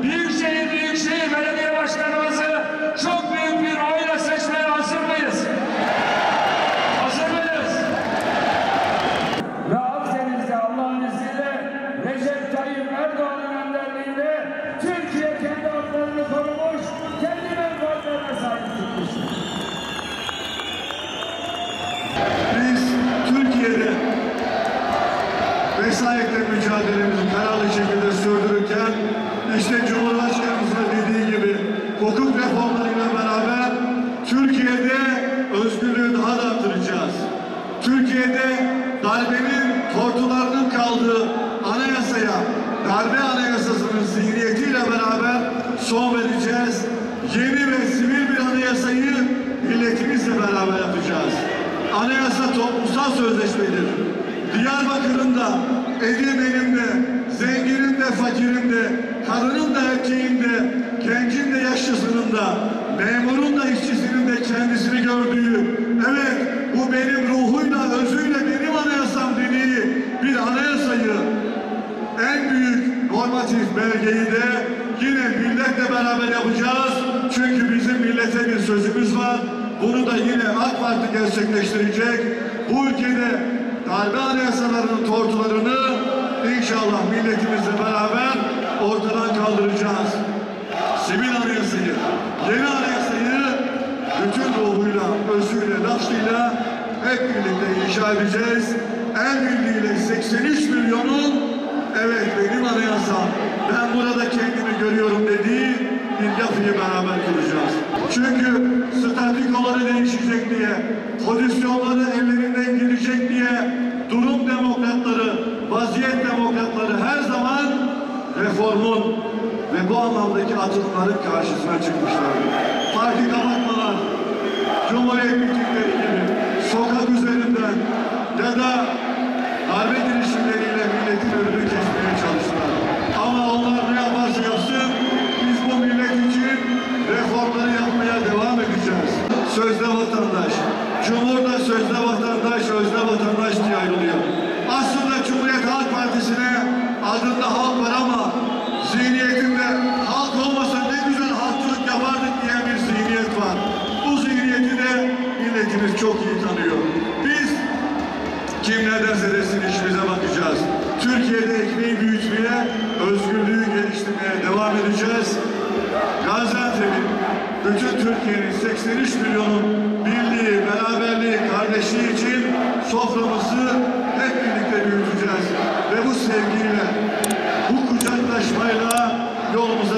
Büyükşehir Belediye Başkanımızı çok büyük bir oyla seçmeye hazır mıyız? Hazır mıyız? Ve Akdeniz'de Allah'ın izniyle Recep Tayyip Erdoğan'ın önderliğinde Türkiye kendi haklarını korumuş, kendi menfaatlerine sahip çıkmıştır. Biz Türkiye'de vesayetle mücadelemizi kararlı şekilde sürdürürken işte Cumhurbaşkanımızın dediği gibi hukuk reformlarıyla beraber Türkiye'de özgürlüğü daha da artıracağız. Türkiye'de darbenin tortularının kaldığı anayasaya, darbe anayasasının zihniyetiyle beraber son vereceğiz. Yeni ve sivil bir anayasayı milletimizle beraber yapacağız. Anayasa toplumsal sözleşmedir. Diyarbakır'ın da, Edirne'nin de, zenginin de, fakirin de, kadının da, erkeğin de, gencin de, yaşlısının da, memurun da, işçisinin de kendisini gördüğü, evet bu benim ruhuyla, özüyle benim anayasam dediği bir anayasayı, en büyük normatif belgeyi de yine milletle beraber yapacağız. Çünkü bizim millete bir sözümüz var. Bunu da yine AK Parti gerçekleştirecek. Bu ülkede darbe anayasalarının tortularını inşallah milletimizle beraber ortadan kaldıracağız. Sivil anayasayı, yeni anayasayı bütün ruhuyla, özüyle, lafıyla hep birlikte inşa edeceğiz. El birliğiyle 83 milyonun evet benim anayasam, ben burada kendimi görüyorum dediği bir yapıyı beraber kuracağız. Çünkü statükoları değişecek diye, pozisyonları ellerinden gelecek diye durum demokratları, vaziyet demokratları her zaman reformun ve bu anlamdaki atılımların karşısına çıkmışlar. Parti kapatmalar, Cumhuriyet mitingleri gibi sokak üzerinden ya da darbe girişimleriyle milletin önünü kesmeye çalıştılar. Ama onlar ne yaparsa yapsın, biz bu millet için reformları yapmaya devam edeceğiz. Sözde vatandaş, Cumhur'da sözde vatandaş, özde vatandaş diye ayrılıyor. Aslında Cumhuriyet Halk Partisi'ne adında halk var ama zihniyetinde halk olmasa ne güzel halkçılık yapardık diye bir zihniyet var. Bu zihniyeti de milletimiz çok iyi tanıyor. Biz kim ne derse desin işimize bakacağız. Türkiye'de ekmeği büyütmeye, özgürlüğü geliştirmeye devam edeceğiz. Gaziantep'in, bütün Türkiye'nin 83 milyonun birliği, beraberliği, kardeşliği için soframızı hep birlikte büyüteceğiz. Ve bu sevgiyle, bu kucaklaşmayla yolumuzu